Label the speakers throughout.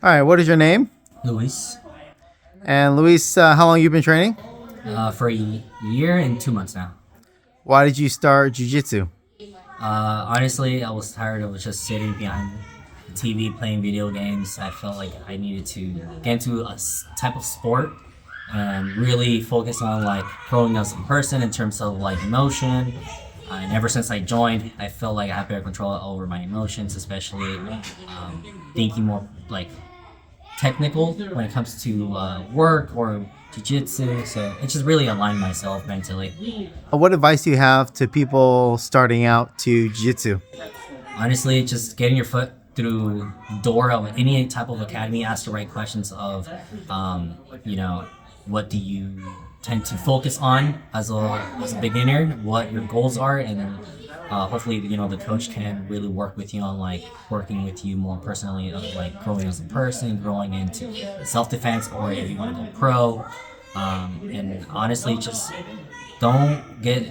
Speaker 1: All right, what is your name?
Speaker 2: Luis,
Speaker 1: And Luis, how long you been training?
Speaker 2: for a year and 2 months now.
Speaker 1: Why did you start jiu-jitsu?
Speaker 2: Honestly, I was tired of just sitting behind the TV playing video games. I felt like I needed to get into a type of sport and really focus on like growing as a person in terms of like emotion. And ever since I joined, I felt like I have better control over my emotions, especially thinking more like technical when it comes to work or jiu-jitsu. So it just really aligned myself mentally.
Speaker 1: What advice do you have to people starting out to jiu-jitsu?
Speaker 2: Honestly, just getting your foot through the door of any type of academy, ask the right questions of, what do you tend to focus on as a beginner, what your goals are, and then hopefully, the coach can really work with you on like working with you more personally, of like growing as a person, growing into self-defense, or if you want to go pro. And honestly, just don't get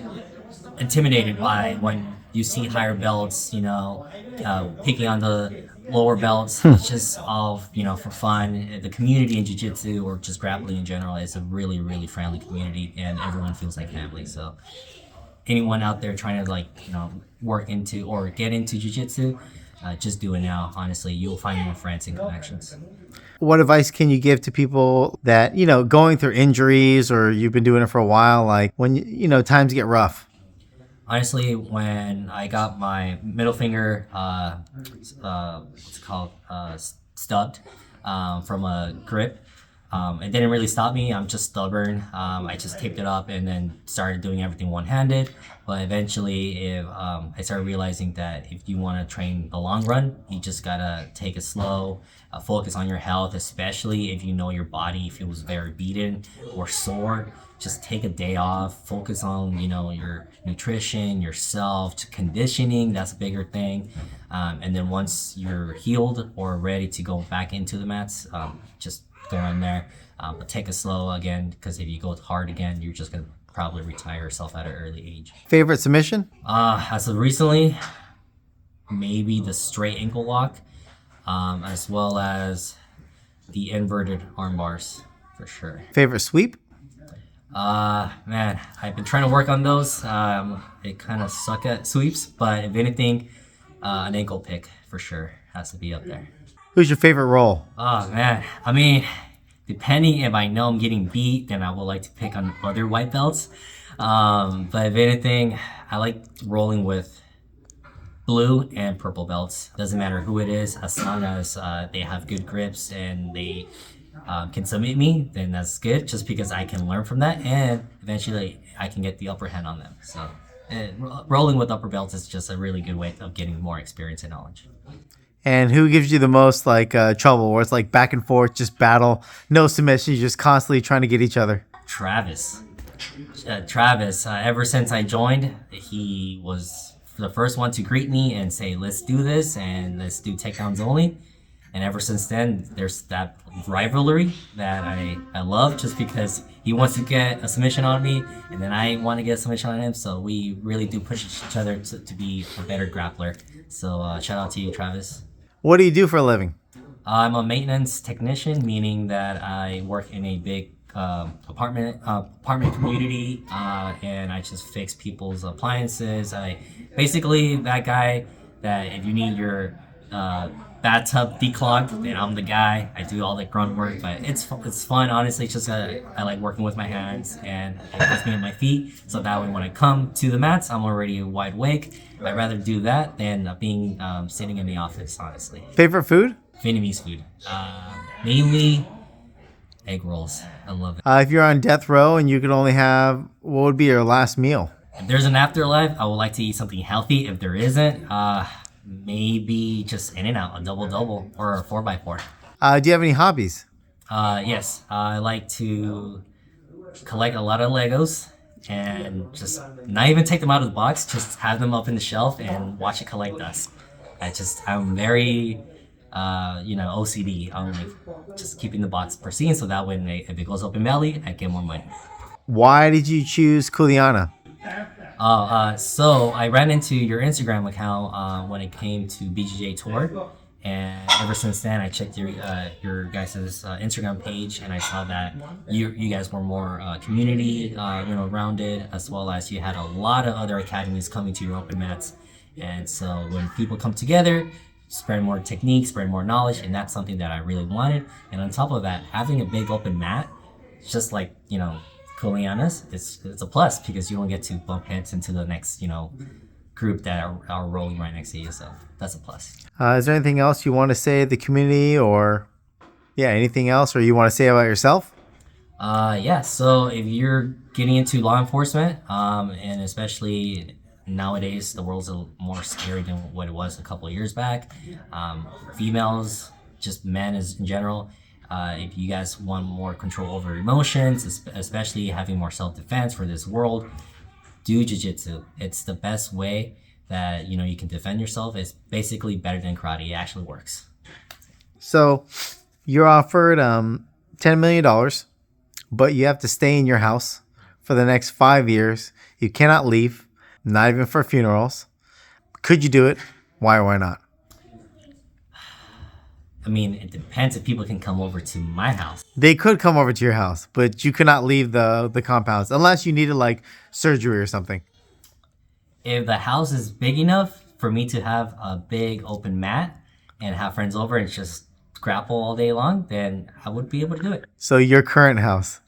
Speaker 2: intimidated by when you see higher belts, picking on the lower belts. It's just all, for fun. The community in jiu-jitsu or just grappling in general is a really, really friendly community and everyone feels like family. So anyone out there trying to work into or get into jiu-jitsu, just do it now. Honestly, you'll find more friends and connections.
Speaker 1: What advice can you give to people that, going through injuries or you've been doing it for a while, like when, times get rough?
Speaker 2: Honestly, when I got my middle finger, what's it called, stubbed from a grip, it didn't really stop me. I'm just stubborn. I just taped it up and then started doing everything one-handed. But eventually, I started realizing that if you want to train the long run, you just gotta take it slow, focus on your health, especially if you know your body feels very beaten or sore. Just take a day off, focus on, your nutrition, yourself, conditioning, that's a bigger thing. And then once you're healed or ready to go back into the mats, just go in there. But take it slow again, because if you go hard again, you're just going to probably retire yourself at an early age.
Speaker 1: Favorite submission?
Speaker 2: As of recently, maybe the straight ankle lock, as well as the inverted arm bars, for sure.
Speaker 1: Favorite sweep?
Speaker 2: Man, I've been trying to work on those. It kind of suck at sweeps, but if anything, an ankle pick for sure has to be up there.
Speaker 1: Who's your favorite role?
Speaker 2: Oh man, I mean, depending if I know I'm getting beat, then I would like to pick on other white belts. But if anything, I like rolling with blue and purple belts. Doesn't matter who it is, as long as they have good grips and they can submit me, then that's good, just because I can learn from that and eventually I can get the upper hand on them. So rolling with upper belts is just a really good way of getting more experience and knowledge.
Speaker 1: And who gives you the most trouble, where it's like back and forth, just battle, no submission, you're just constantly trying to get each other?
Speaker 2: Travis, ever since I joined, he was the first one to greet me and say, let's do this and let's do takedowns only. And ever since then, there's that rivalry that I love, just because he wants to get a submission on me and then I want to get a submission on him. So we really do push each other to be a better grappler. So shout out to you, Travis.
Speaker 1: What do you do for a living?
Speaker 2: I'm a maintenance technician, meaning that I work in a big apartment community, and I just fix people's appliances. I basically that guy that if you need your bathtub declogged, then I'm the guy. I do all the grunt work, but it's fun. Honestly, it's just I like working with my hands and it puts me on my feet. So that way, when I come to the mats, I'm already wide awake. I'd rather do that than being sitting in the office. Honestly,
Speaker 1: Favorite food?
Speaker 2: Vietnamese food, mainly egg rolls. I love it.
Speaker 1: If you're on death row and you could only have, what would be your last meal?
Speaker 2: If there's an afterlife, I would like to eat something healthy. If there isn't, maybe just In-N-Out, a double or a 4x4.
Speaker 1: Do you have any hobbies?
Speaker 2: Yes, I like to collect a lot of Legos and just not even take them out of the box, just have them up in the shelf and watch it collect dust. I'm very, OCD. I'm like just keeping the box pristine, so that way if it goes up in value, I get more money.
Speaker 1: Why did you choose Kuleana?
Speaker 2: So I ran into your Instagram account when it came to BJJ Tour, And ever since then, I checked your guys' Instagram page, and I saw that you guys were more community rounded, as well as you had a lot of other academies coming to your open mats. And so when people come together, spread more techniques, spread more knowledge, and that's something that I really wanted. And on top of that, having a big open mat, just like Kuleana's, it's a plus because you don't get to bump heads into the next group that are rolling right next to you. So that's a plus.
Speaker 1: Is there anything else you want to say to the community, or anything else, or you want to say about yourself?
Speaker 2: Yeah. So if you're getting into law enforcement, and especially nowadays, the world's a little more scary than what it was a couple of years back. Females, just men as in general. If you guys want more control over emotions, especially having more self-defense for this world, do jiu-jitsu. It's the best way that you can defend yourself. It's basically better than karate. It actually works.
Speaker 1: So you're offered $10 million, but you have to stay in your house for the next 5 years. You cannot leave, not even for funerals. Could you do it? Why or why not?
Speaker 2: I mean, it depends if people can come over to my house.
Speaker 1: They could come over to your house, but you could not leave the compounds unless you needed like surgery or something.
Speaker 2: If the house is big enough for me to have a big open mat and have friends over and just grapple all day long, then I would be able to do it.
Speaker 1: So your current house.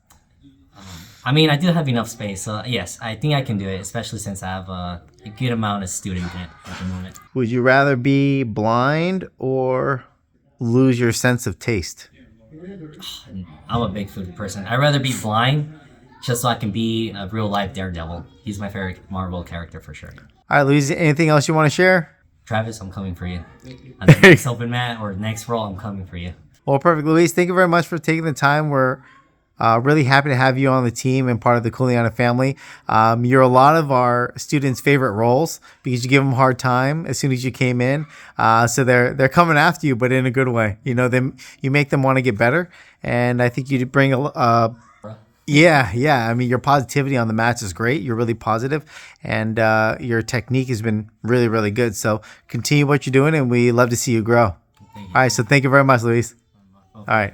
Speaker 2: I mean, I do have enough space, so yes, I think I can do it, especially since I have a good amount of student debt at the moment.
Speaker 1: Would you rather be blind or lose your sense of taste?
Speaker 2: I'm a big food person. I'd rather be blind just so I can be a real life Daredevil. He's my favorite Marvel character for sure.
Speaker 1: All right, Luis, anything else you want to share?
Speaker 2: Travis, I'm coming for you. On the next open mat or next roll, I'm coming for you.
Speaker 1: Well, perfect, Luis. Thank you very much for taking the time. We're really happy to have you on the team and part of the Kuleana family. You're a lot of our students' favorite roles because you give them a hard time as soon as you came in. So they're coming after you, but in a good way. You make them want to get better, and I think you bring yeah. I mean, your positivity on the mats is great. You're really positive, and your technique has been really, really good. So continue what you're doing, and we love to see you grow. All right, so thank you very much, Luis. All right.